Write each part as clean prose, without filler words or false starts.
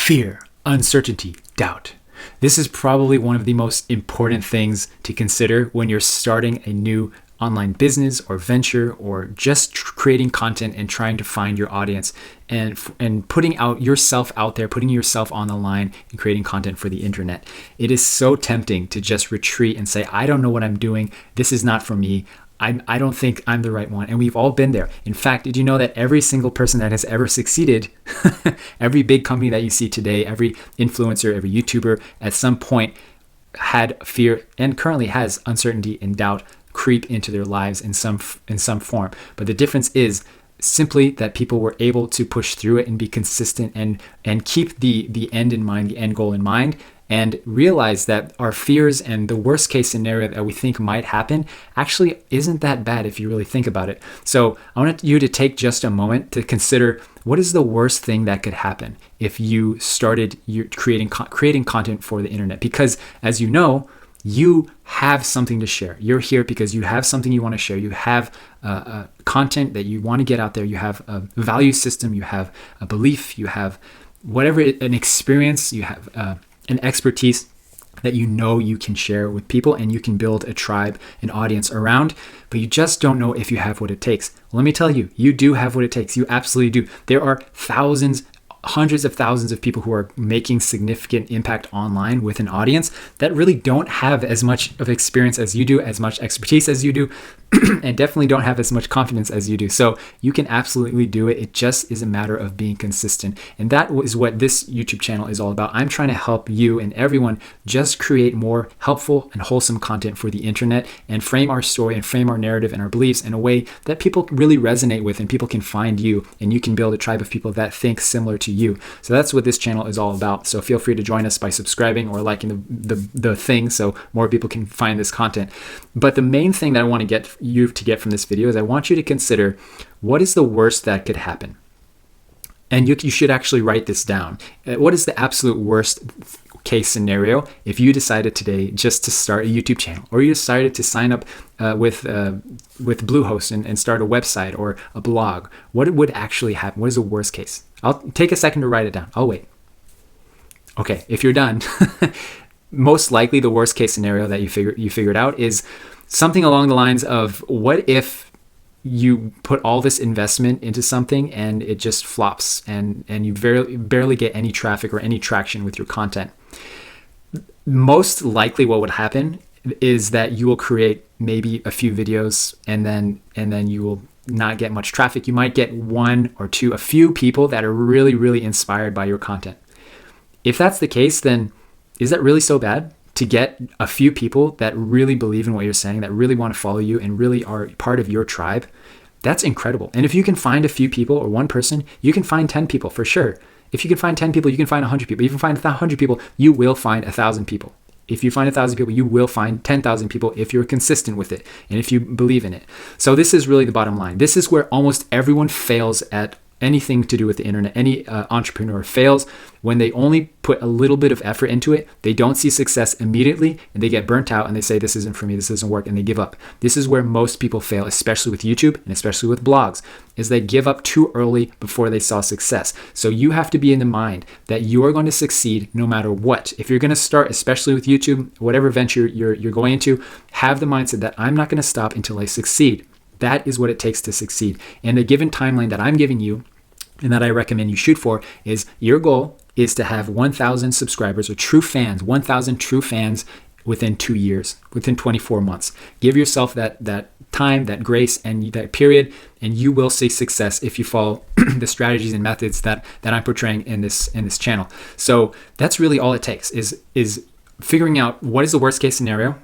Fear, uncertainty, doubt. This is probably one of the most important things to consider when you're starting a new online business or venture, or just creating content and trying to find your audience and putting yourself out there, putting yourself on the line and creating content for the internet. It is so tempting to just retreat and say, I don't know what I'm doing. This is not for me. I don't think I'm the right one. And we've all been there. In fact, did you know that every single person that has ever succeeded, every big company that you see today, every influencer, every YouTuber at some point had fear and currently has uncertainty and doubt creep into their lives in some form. But the difference is simply that people were able to push through it and be consistent and keep the end in mind, the end goal in mind, and realize that our fears and the worst case scenario that we think might happen actually isn't that bad if you really think about it. So I want you to take just a moment to consider, what is the worst thing that could happen if you started creating content for the internet? Because as you know, you have something to share. You're here because you have something you want to share. You have content that you want to get out there. You have a value system. You have a belief. You have whatever, an experience. You have an expertise that you know you can share with people, and you can build a tribe, an audience around, but you just don't know if you have what it takes. Well, let me tell you, you do have what it takes. You absolutely do. There are hundreds of thousands of people who are making significant impact online with an audience that really don't have as much of experience as you do, as much expertise as you do, and definitely don't have as much confidence as you do. So you can absolutely do it. It just is a matter of being consistent. And that is what this YouTube channel is all about. I'm trying to help you and everyone just create more helpful and wholesome content for the internet and frame our story and frame our narrative and our beliefs in a way that people really resonate with, and people can find you, and you can build a tribe of people that think similar to you. So that's what this channel is all about. So feel free to join us by subscribing or liking the thing so more people can find this content. But the main thing that I want to get you to get from this video is I want you to consider, what is the worst that could happen? And you should actually write this down. What is the absolute worst case scenario if you decided today just to start a YouTube channel, or you decided to sign up with Bluehost and start a website or a blog? What would actually happen? What is the worst case? I'll take a second to write it down. I'll wait. Okay, if you're done, most likely the worst case scenario that you figured out is something along the lines of, what if you put all this investment into something and it just flops, and you barely get any traffic or any traction with your content? Most likely what would happen is that you will create maybe a few videos, and then you will not get much traffic. You might get one or two, a few people that are really, really inspired by your content. If that's the case, then is that really so bad? To get a few people that really believe in what you're saying, that really want to follow you and really are part of your tribe, that's incredible. And if you can find a few people or one person, you can find 10 people for sure. If you can find 10 people, you can find 100 people. If you can find 100 people, you will find 1,000 people. If you find 1,000 people, you will find 10,000 people if you're consistent with it and if you believe in it. So this is really the bottom line. This is where almost everyone fails at anything to do with the internet. Any entrepreneur fails when they only put a little bit of effort into it. They don't see success immediately, and they get burnt out, and they say, this isn't for me, this doesn't work, and they give up. This is where most people fail, especially with YouTube and especially with blogs, is they give up too early before they saw success. So you have to be in the mind that you are going to succeed no matter what. If you're going to start, especially with YouTube, whatever venture you're going into, have the mindset that I'm not going to stop until I succeed. That is what it takes to succeed. And the given timeline that I'm giving you, and that I recommend you shoot for, is your goal is to have 1,000 subscribers or true fans, 1,000 true fans within 2 years, within 24 months. Give yourself that time, that grace, and that period, and you will see success if you follow the strategies and methods that I'm portraying in this channel. So that's really all it takes, is figuring out what is the worst case scenario,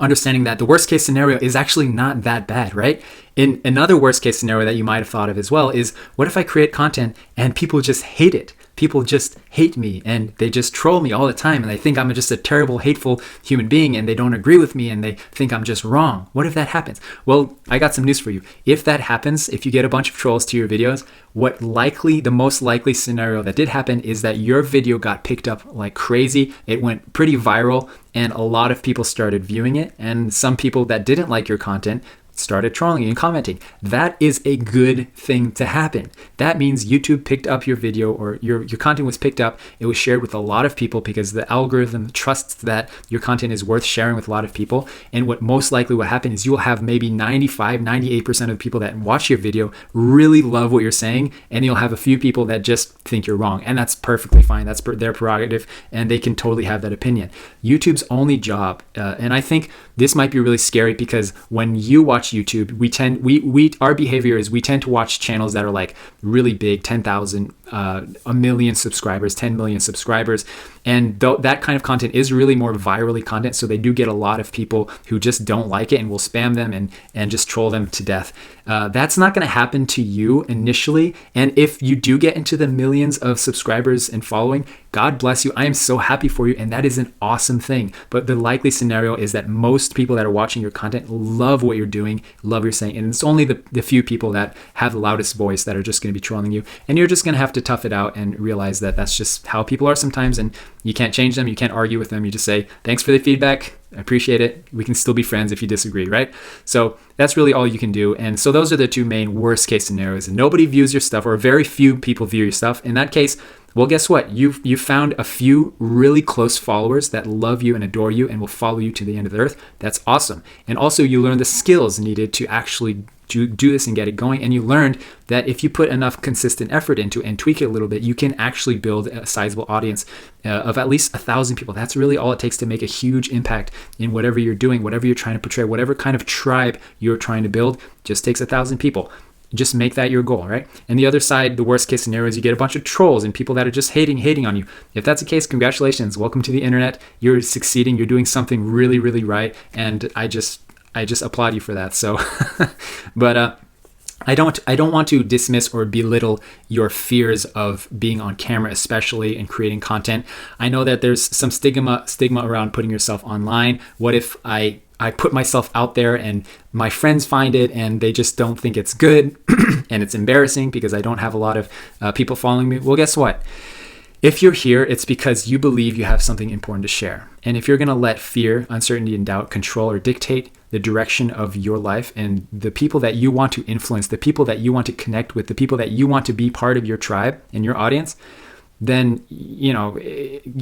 understanding that the worst case scenario is actually not that bad, right? In another worst case scenario that you might have thought of as well is, what if I create content and people just hate it? People just hate me and they just troll me all the time, and they think I'm just a terrible, hateful human being, and they don't agree with me, and they think I'm just wrong. What if that happens? Well, I got some news for you. If that happens, if you get a bunch of trolls to your videos, the most likely scenario that did happen is that your video got picked up like crazy. It went pretty viral, and a lot of people started viewing it, and some people that didn't like your content started trolling you and commenting. That is a good thing to happen. That means YouTube picked up your video, or your content was picked up. It was shared with a lot of people because the algorithm trusts that your content is worth sharing with a lot of people. And what most likely will happen is you will have maybe 98% of people that watch your video really love what you're saying, and you'll have a few people that just think you're wrong. And that's perfectly fine. That's their prerogative, and they can totally have that opinion. YouTube's only job, and I think this might be really scary, because when you watch YouTube, our behavior is we tend to watch channels that are like really big, 10,000, a million subscribers, 10 million subscribers. And that kind of content is really more virally content. So they do get a lot of people who just don't like it and will spam them and just troll them to death. That's not going to happen to you initially. And if you do get into the millions of subscribers and following, God bless you. I am so happy for you. And that is an awesome thing. But the likely scenario is that most people that are watching your content love what you're doing, love what you're saying. And it's only the few people that have the loudest voice that are just going to be trolling you. And you're just going to have to tough it out and realize that that's just how people are sometimes. And you can't change them. You can't argue with them. You just say, thanks for the feedback. I appreciate it. We can still be friends if you disagree, right? So that's really all you can do. And so those are the two main worst case scenarios. And nobody views your stuff, or very few people view your stuff. In that case, well, guess what? You've found a few really close followers that love you and adore you and will follow you to the end of the earth. That's awesome. And also you learn the skills needed to actually do this and get it going. And you learned that if you put enough consistent effort into it and tweak it a little bit, you can actually build a sizable audience of at least 1,000 people. That's really all it takes to make a huge impact in whatever you're doing, whatever you're trying to portray, whatever kind of tribe you're trying to build. Just takes 1,000 people. Just make that your goal, right? And the other side, the worst case scenario, is you get a bunch of trolls and people that are just hating on you. If that's the case, congratulations. Welcome to the internet. You're succeeding. You're doing something really, really right. And I just applaud you for that. So, but I don't want to dismiss or belittle your fears of being on camera, especially in creating content. I know that there's some stigma around putting yourself online. What if I put myself out there and my friends find it and they just don't think it's good and it's embarrassing because I don't have a lot of people following me? Well, guess what? If you're here, it's because you believe you have something important to share. And if you're going to let fear, uncertainty, and doubt control or dictate the direction of your life and the people that you want to influence, the people that you want to connect with, the people that you want to be part of your tribe and your audience, then, you know,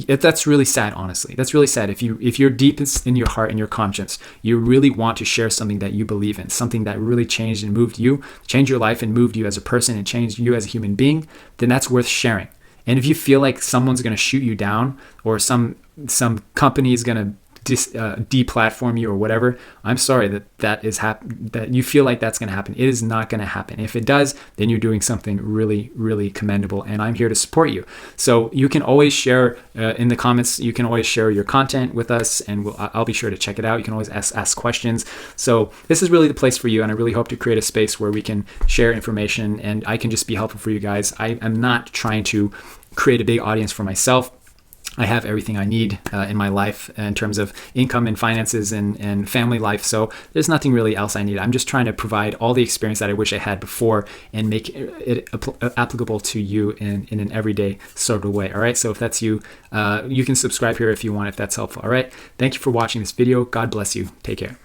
that's really sad, honestly. That's really sad. If you're deepest in your heart and your conscience, you really want to share something that you believe in, something that really changed and moved you, changed your life and moved you as a person and changed you as a human being, then that's worth sharing. And if you feel like someone's going to shoot you down, or some company is going to deplatform you or whatever, I'm sorry that you feel like that's going to happen. It is not going to happen. If it does, then you're doing something really, really commendable, and I'm here to support you. So you can always share in the comments. You can always share your content with us, and I'll be sure to check it out. You can always ask questions. So this is really the place for you, and I really hope to create a space where we can share information, and I can just be helpful for you guys. I am not trying to create a big audience for myself. I have everything I need in my life in terms of income and finances and family life. So there's nothing really else I need. I'm just trying to provide all the experience that I wish I had before and make it applicable to you in an everyday sort of way. All right. So if that's you, you can subscribe here if you want, if that's helpful. All right. Thank you for watching this video. God bless you. Take care.